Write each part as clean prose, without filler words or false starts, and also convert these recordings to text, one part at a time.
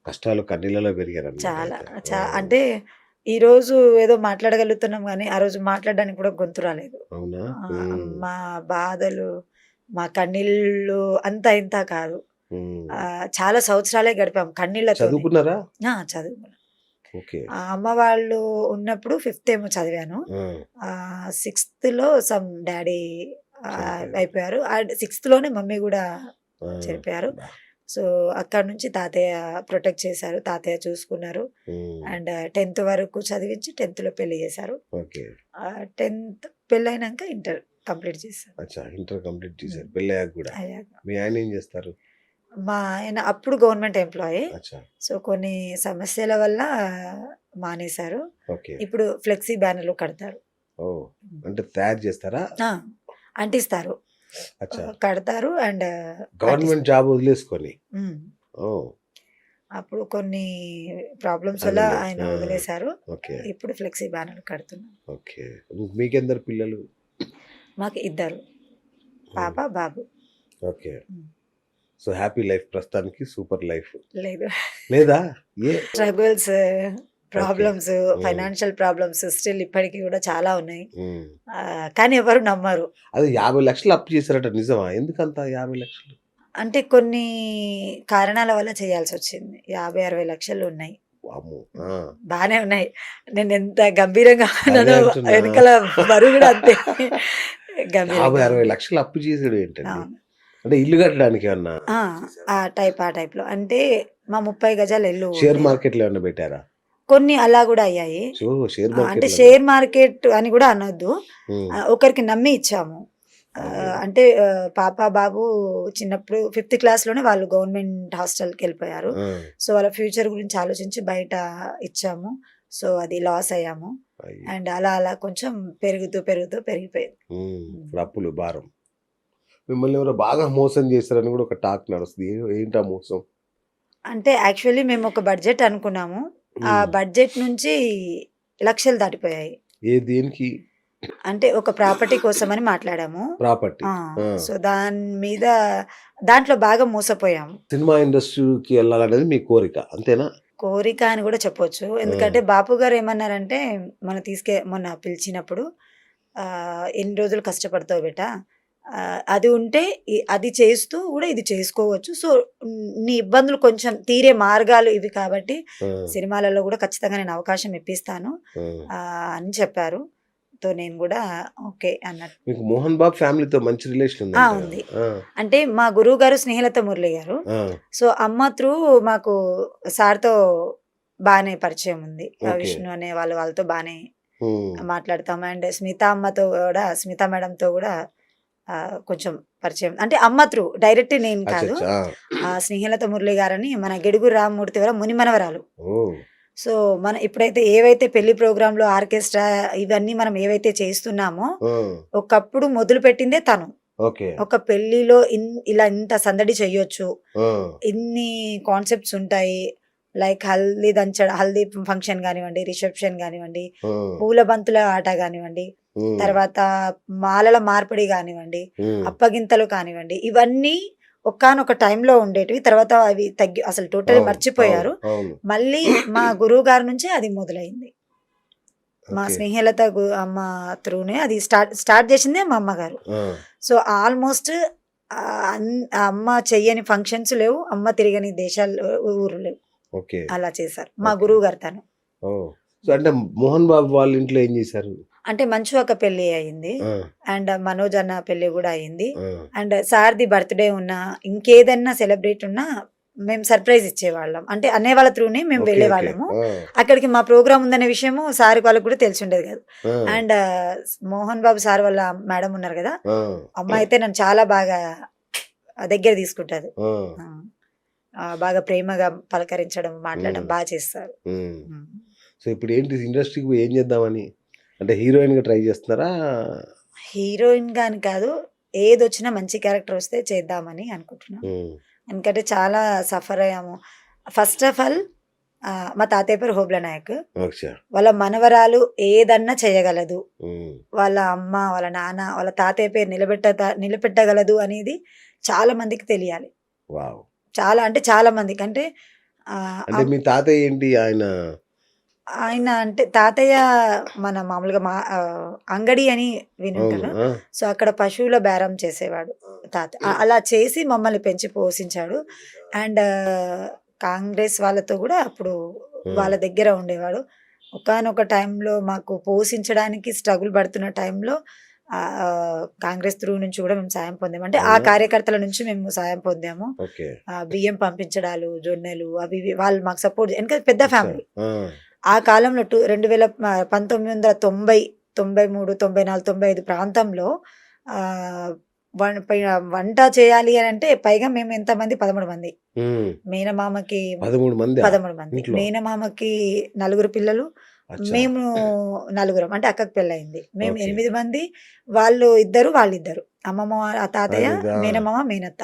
కష్టాలు కన్నీళ్ళలో పెరిగారనమాట చాలా. అయితే. అంటే ఈరోజు ఏదో మాట్లాడగలుగుతున్నాం గానీ, ఆ రోజు మాట్లాడడానికి కూడా గొంతు రాలేదు. అవునా? మా బాధలు, మా కన్నీళ్ళు అంతా ఇంతా కాదు. చాలా సంవత్సరాలే గడిపాం కన్నీళ్ళతోనే. చదువుకున్నారా? చదువుకున్నా. ఓకే. అమ్మ వాళ్ళు ఉన్నప్పుడు ఫిఫ్త్ ఏమో చదివాను. సిక్స్త్‌లో డ్యాడీ చనిపోయారు. అయిపోయారు. అండ్ సిక్స్త్‌లోనే మమ్మీ గూడా ఆ! చనిపోయారు. అబ్బా! సో, అక్కడి నుంచి తాతయ్య ప్రొటెక్ట్ చేశారు. తాతయ్య చూసుకున్నారు. అండ్ 10థ్ వరకు చదివించి 10థ్‌లో పెళ్లి చేశారు. ఓకే. 10థ్ పెళ్లయినంక ఇంటర్ కంప్లీట్ చేశారు. అచ్చా! ఇంటర్ కంప్లీట్ చేశారు. హ్మ్. పెళ్ళయ్యాక గూడా. అయ్యాక. మీ ఆయన ఏం చేస్తారు? మా ఆయన అప్పుడు గవర్నమెంట్ ఎంప్లాయీ. అచ్చా! సో, కొన్ని సమస్యల వల్ల మానేశారు. ఓకే. ఇప్పుడు ఫ్లెక్సీ బ్యానర్‌లు కడతారు. ఓహ్! అంటే తయారు చేస్తారా? ఆ! అంటిస్తారు. అచ్చా! కడతారు అండ్ గవర్నమెంట్ జాబ్ వదిలేసుకొని. హ్మ్. ఓహ్! అప్పుడు కొన్ని ప్రాబ్లమ్స్ వల్ల అదేలే. ఆయన వదిలేశారు. ఓకే. ఇప్పుడు ఫ్లెక్సీ బ్యానర్‌లు కడుతున్నాం. ఓకే. మీకెందరు పిల్లలు? మాకు ఇద్దరు. పాప, హ్మ్. బాబు. ఓకే. హ్మ్. సో, హ్యాపీ లైఫ్ ప్రస్తుతానికి సూపర్ లైఫ్. లేదు. లేదా? ఏ? Struggles, okay. ప్రాబ్లమ్స్, హ్మ్. ఫైనాన్షియల్ ప్రాబ్లమ్స్ స్టిల్ ఇప్పటికి కూడా చాలా ఉన్నాయి. హ్మ్. కానీ ఎవరు నమ్మరు. అది 50,00,000 అప్పు చేశారట నిజమా? ఎందుకంత 50,00,000? అంటే కొన్ని కారణాల వల్ల చేయాల్సొచ్చింది. 50, 60 లక్షలు ఉన్నాయి. వామ్మో! ఆ! బానే ఉన్నాయి. నేనెంత గంభీరంగా అదే ఉన్నానో అంటున్నా. వెనకాల బరువు కూడా అంతే గంభీరంగా 50, 60 ఉంది. లక్షలు అప్పు చేసుడు ఏంటండి? అవును. అంటే ఇల్లు కట్టడానికి ఏమన్నా ఆ! చేశారా? ఆ టైప్‌లో. అంటే మా 30 గజాల ఇల్లు షేర్ ఉండేది. మార్కెట్‌లో ఏమన్నా పెట్టారా? కొన్ని అలా గూడా అయ్యాయి. సో, షేర్ అంటే మార్కెట్‌లో షేర్ మార్కెట్ అని గూడా అనొద్దు. హ్మ్. ఒకరికి నమ్మి ఇచ్చాము. అయ్యో! అంటే పాప, బాబు చిన్నప్పుడు ఫిఫ్త్ క్లాస్‌లోనే వాళ్ళు గవర్నమెంట్ హాస్టల్‌కెళ్ళిపోయారు. ఆ! సో, వాళ్ళ ఫ్యూచర్ గురించి ఆలోచించి బయట ఇచ్చాము. సో, అది లాస్ అయ్యాము. అయ్యో! అండ్ అలా అలా కొంచెం పెరుగుతూ పెరిగిపోయింది. ఇప్పుడు అప్పులు భారం. మిమ్మల్ని ఎవరో బాగా మోసం చేశారని కూడా ఒక టాక్ నడుస్తుంది. ఏంటా మోసం? అంటే యాక్చువల్లీ మేము ఒక బడ్జెట్ అనుకున్నాము. ఆ హ్మ్. బడ్జెట్ నుంచి లక్షలు దాటిపోయాయి. దేనికి? అంటే ఒక ప్రాపర్టీ కోసమని మాట్లాడాము. ప్రాపర్టీ. ఆ! ఆ! సో, దాని మీద దాంట్లో బాగా మోసపోయాము. సినిమా ఇండస్ట్రీకి ఎళ్ళాలనేది మీ కోరిక. అంతేనా? కోరిక అని గూడా చెప్పొచ్చు. ఆ! ఎందుకంటే బాపు గారు ఏమన్నారంటే మొన్న పిలిచినప్పుడు "ఎన్ని రోజులు కష్టపడతావు బేటా? అది ఉంటే అది చేస్తూ గూడా ఇది చేసుకోవచ్చు. సో, నీ ఇబ్బందులు కొంచెం తీరే మార్గాలు ఇవి కాబట్టి ఆ! సినిమాలలో గూడా ఖచ్చితంగా నేను అవకాశం ఇప్పిస్తాను" ఆ! అని చెప్పారు. నేను గూడా ఓకే అన్నట్టు. మీకు 'మోహన్ బాబు' ఫ్యామిలీతో మంచి రిలేషన్ ఉందంట కదా! ఉంది. ఆ! అంటే మా గురువుగారు స్నేహలత మురళి గారు. ఆ! సో, అమ్మ త్రూ మాకు సార్‌తో బానే పరిచయం ఉంది. ఓకే. విష్ణు అనే వాళ్ళతో బానే హ్మ్. మాట్లాడతాం. అండ్ స్మిత మేడంతో గూడా కొంచెం పరిచయం. అంటే అమ్మ త్రూ డైరెక్ట్ నేను కాదు. అచ్చచ్చా! స్నేహలత మురళి గారని మన గిడుగు రామ్మూర్తి వాళ్ళ మునిమనవరాలు. ఓహ్! సో, ఇప్పుడైతే ఏవైతే పెళ్లి ప్రోగ్రామ్‌లో ఆర్కెస్ట్రా ఇవన్నీ మనం ఏవైతే చేస్తున్నామో, ఆ! ఒకప్పుడు మొదలుపెట్టిందే తను. ఓకే. ఒక పెళ్ళిలో ఇలా ఇంత సందడి చెయ్యొచ్చు. ఆ! ఇన్ని కాన్సెప్ట్స్ ఉంటాయి. లైక్ హల్దీ ఫంక్షన్ గానివ్వండి, రిసెప్షన్ గానివ్వండి, ఆ! పూల బంతుల ఆట గానివ్వండి, హ్మ్. తర్వాత మాలల మార్పిడి గానివ్వండి, హ్మ్. అప్పగింతలు కానివ్వండి, ఇవన్నీ ఒకానొక టైంలో ఉండేటివి. తర్వాత అవి అసలు టోటల్లీ అవును. అవును. మర్చిపోయారు. అవును. మళ్ళీ మా గురువుగారి నుంచే అది మొదలైంది. మా ఓకే. స్నేహలత అమ్మ త్రూనే అది స్టార్ట్ చేసిందే మా అమ్మగారు. ఆ! సో, ఆల్మోస్ట్ అమ్మ చెయ్యని ఫంక్షన్స్ లేవు. అమ్మ తిరగని ఊరు లేవు. ఓకే. అలా చేశారు. మా ఓకే. గురువుగారు తను. ఓహ్! సో, అంటే 'మోహన్ బాబు' వాళ్ళ ఇంట్లో ఏం చేశారు? అంటే మంచు అక్క పెళ్లి అయింది. ఆ! అండ్ మనోజ్ అన్న పెళ్లి గూడా అయింది. ఆ! అండ్ సార్‌ది బర్త్‌డే ఉన్నా, ఇంకేదన్నా సెలబ్రేట్ ఉన్నా మేము సర్ప్రైజ్ ఇచ్చేవాళ్ళం. అంటే అన్నయ్య వాళ్ళ త్రూనే మేము ఓకే. ఓకే. వెళ్ళేవాళ్ళము. ఆ! అక్కడికి మా ప్రోగ్రామ్ ఉందనే విషయము సార్ వాళ్ళకి కూడా తెలిసుండేది కాదు. ఆ! అండ్ మోహన్ బాబు సార్ వాళ్ళ మేడం ఉన్నారు గదా! ఆ! అమ్మాయి అయితే నన్ను చాలా బాగా దగ్గర తీసుకుంటది. ఆ! ఆ! బాగా ప్రేమగా పలకరించడం, మాట్లాడడం హ్మ్. చేస్తారు. హ్మ్. హ్మ్. సో, ఇప్పుడేంటి ఇండస్ట్రీకి పోయి ఏం చేద్దామని? అంటే హీరోయిన్‌గా ట్రై చేస్తున్నారా? హీరోయిన్‌గా అని కాదు. ఏదొచ్చినా మంచి క్యారెక్టర్ వస్తే చేద్దామని అనుకుంటున్నాం. హ్మ్. ఎందుకంటే చాలా సఫర్ అయ్యాము. ఫస్ట్ ఆఫ్ ఆల్ మా తాతయ్య పేరు హోబ్ల నాయక్. అచ్చా! వాళ్ళ మనవరాలు ఏదన్నా చేయగలదు. హ్మ్. వాళ్ళ అమ్మ, వాళ్ళ నాన్న, వాళ్ళ తాతయ్య పేరు నిలబెట్టగలదు అనేది చాలా మందికి తెలియాలి. వావ్! చాలా అంటే చాలా మందికి. అంటే అంటే మీ తాతయ్య ఏంటి ఆయన? ఆయన అంటే తాతయ్య మన మామూలుగా అంగడి అని అవును. వినుంటారు. ఆ! సో, అక్కడ పశువుల బేరం చేసేవాడు తాత. అలా చేసి మమ్మల్ని పెంచి పోషించాడు. అండ్ కాంగ్రెస్ వాళ్ళతో గూడా అప్పుడు వాళ్ళ హ్మ్. దగ్గర ఉండేవాడు. ఒకానొక టైంలో మాకు పోషించడానికి స్ట్రగుల్ పడుతున్న టైంలో కాంగ్రెస్ త్రూ నుంచి గూడా మేము సాయం పొందాము. అంటే ఆ అవునా? కార్యకర్తల నుంచి మేము సాయం పొందాము. ఓకే. బియ్యం పంపించడాలు, జొన్నలు అవి ఇవి వాళ్ళు మాకు సపోర్ట్ ఎందుకంటే పెద్ద అచ్చా! ఫ్యామిలీ. ఆ! ఆ కాలంలో 1990, 93, 94, 95 ప్రాంతంలో ఆహ్, వంట చేయాలి అనంటే పైగా మేము ఎంతమంది 13 మంది. హ్మ్. మేనమామకి 13 మందా 13 మంది. ఇంట్లో? మేనమామకి నలుగురు పిల్లలు. అచ్చా! మేము నలుగురం. అంటే అక్కకి పెళ్లయింది. మేము ఓకే. 8 మంది. వాళ్ళు ఇద్దరు, వాళ్ళిద్దరు. అమ్మమ్మ, తాతయ్య, అదేదా! మేనమామ, మేనత్త.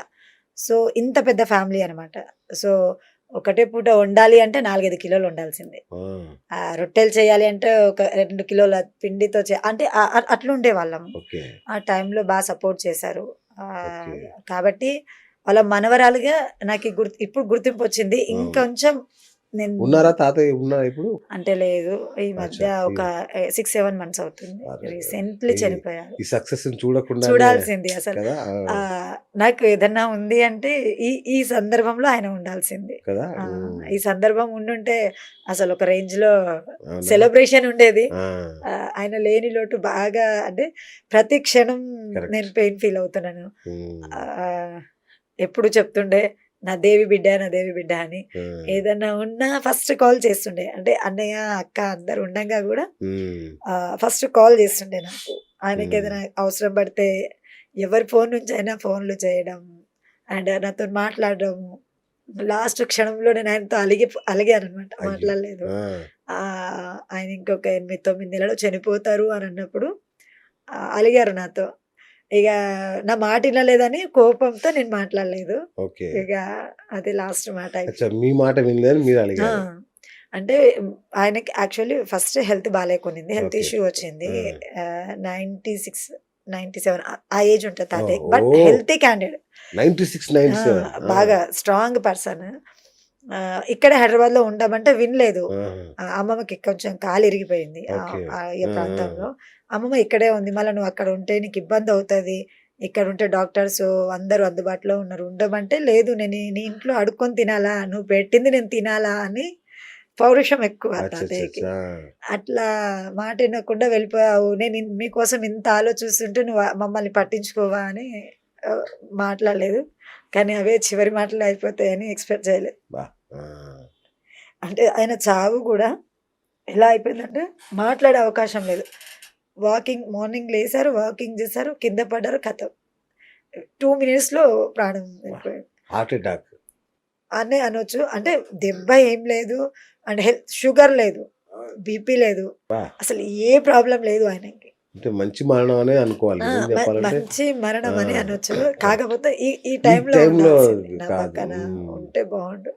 సో, ఇంత పెద్ద ఫ్యామిలీ అనమాట. సో, ఒకటే పూట వండాలి అంటే 4, 5 కిలోలు వండాల్సిందే. ఆ! రొట్టెలు చేయాలి అంటే ఒక 2 కిలోల పిండితో అంటే అట్లుండేవాళ్ళం. ఓకే. ఆ టైంలో సపోర్ట్ చేశారు. ఓకే. కాబట్టి వాళ్ళ మనవరాలుగా నాకీ ఇప్పుడు గుర్తింపొచ్చింది. అవును. ఇంకొంచెం నేను ఉన్నారా? తాతయ్య ఉన్నారా ఇప్పుడు? అంటే లేదు. ఈ మధ్య అచ్చా! ఒక 6, 7 మంత్స్ అవుతుంది. అరెరే! రీసెంట్‌లీ ఈ చనిపోయారు. ఈ సక్సెస్‌ని చూడకుండానే చూడాల్సింది అసలు. కదా! ఆ! నాకు ఏదన్నా ఉంది అంటే ఈ ఈ సందర్భంలో ఆయన ఉండాల్సింది. కదా! ఆ! హ్మ్. ఈ సందర్భం ఉండుంటే అసలు ఒక రేంజ్‌లో అవునా? సెలబ్రేషన్ ఉండేది. ఆ! ఆయన లేని లోటు బాగా అంటే ప్రతి క్షణం కరెక్ట్. నేను పెయిన్ ఫీల్ అవుతున్నాను. హ్మ్. ఆహ్, ఎప్పుడు చెప్తుండే నా దేవి బిడ్డ, నా దేవి బిడ్డ అని. ఆ! ఏదన్నా ఉన్నా ఫస్ట్ కాల్ చేస్తుండే. అంటే అన్నయ్య, అక్క అందరూ ఉండంగా గూడా హ్మ్. ఫస్ట్ కాల్ చేస్తుండే నాకు. హ్మ్. ఆయనకేదైనా అవసరం పడితే ఎవరి ఫోన్ నుంచైనా ఫోన్‌లు చేయడం. అండ్ నాతోని మాట్లాడడం. లాస్ట్ క్షణంలో నేను ఆయనతో అలిగాననమాట. అయ్యో! మాట్లాడలేదు. ఆ! ఆయన ఇంకొక 8, 9 నెలల్లో చనిపోతారు అనన్నప్పుడు అలిగారు నాతో. ఇగ నా మాట ఇనలేదని కోపంతో నేను మాట్లాడలేదు. ఓకే. ఇగ అది లాస్ట్ మాట అచ్చా! అయిపోయింది. మీ మాట వినలేదని మీరు ఆ! అలిగారు. అంటే ఆయనకి యాక్చువల్లీ ఫస్ట్ హెల్త్ బాలేకునింది. Health okay. ఇష్యూ వచ్చింది. ఆ! 96, 97 ఆ ఏజ్ ఉంటది ఓహ్! తాతయ్యకి. But oh! Healthy candidate. 96, ఆ! 97 ఆ! బాగా స్ట్రాంగ్ పర్సన్. ఇక్కడే హైదరాబాద్‌లో ఉండమంటే వినలేదు. ఆహా! అమ్మమ్మకి కొంచెం కాలు ఇరిగిపోయింది. ఓకే. ఈ ఆ! ఆ! ప్రాంతంలో. అమ్మమ్మ ఇక్కడే ఉంది. మళ్ళా నువ్వు అక్కడ ఉంటే నీకు ఇబ్బందవుతది. ఇక్కడుంటే డాక్టర్సు అందరూ అందుబాటులో ఉన్నారు. ఉండమంటే, లేదు నేను నీ ఇంట్లో అడుక్కొని తినాలా? నువ్వు పెట్టింది నేను తినాలా? అని పౌరుషం ఎక్కువ తాతయ్యకి. అచ్చచ్చచ్చా! అట్లా మాట ఇనకుండా వెళ్ళిపోయావు. నేను మీకోసం ఇంత ఆలోచిస్తుంటే నువ్వు మమ్మల్ని పట్టించుకోవా అని ఆహ్, మాట్లాడలేదు. కానీ అవే చివరి మాటలు అయిపోతాయని ఎక్స్‌పెక్ట్ చేయలేదు. అబ్బా! ఆ! అంటే ఆయన చావు గూడా ఎలా అయిపోయిందంటే మాట్లాడే అవకాశం లేదు. మార్నింగ్ లేసారు, వాకింగ్ చేశారు, కింద పడ్డారు ఖతం. 2 మినిట్స్‌లో ప్రాణం అబ్బా! వెళ్ళిపోయింది. Heart attack. అనే అనొచ్చు. అంటే దెబ్బ ఏం లేదు. అండ్ షుగర్ లేదు. బీపీ లేదు. అబ్బా! అసలు ఏ ప్రాబ్లమ్ లేదు ఆయనకి. అంటే మంచి మరణం అనే అనుకోవాలి. ఆ! నిజం చెప్పాలంటే. మంచి ఆ! మరణం అని అనొచ్చు. కరెక్ట్. కాకపోతే ఈ ఈ ఈ టైంలో టైంలో ఉండాల్సింది. నా కాదు. పక్కన హ్మ్. ఉంటే బావుండు.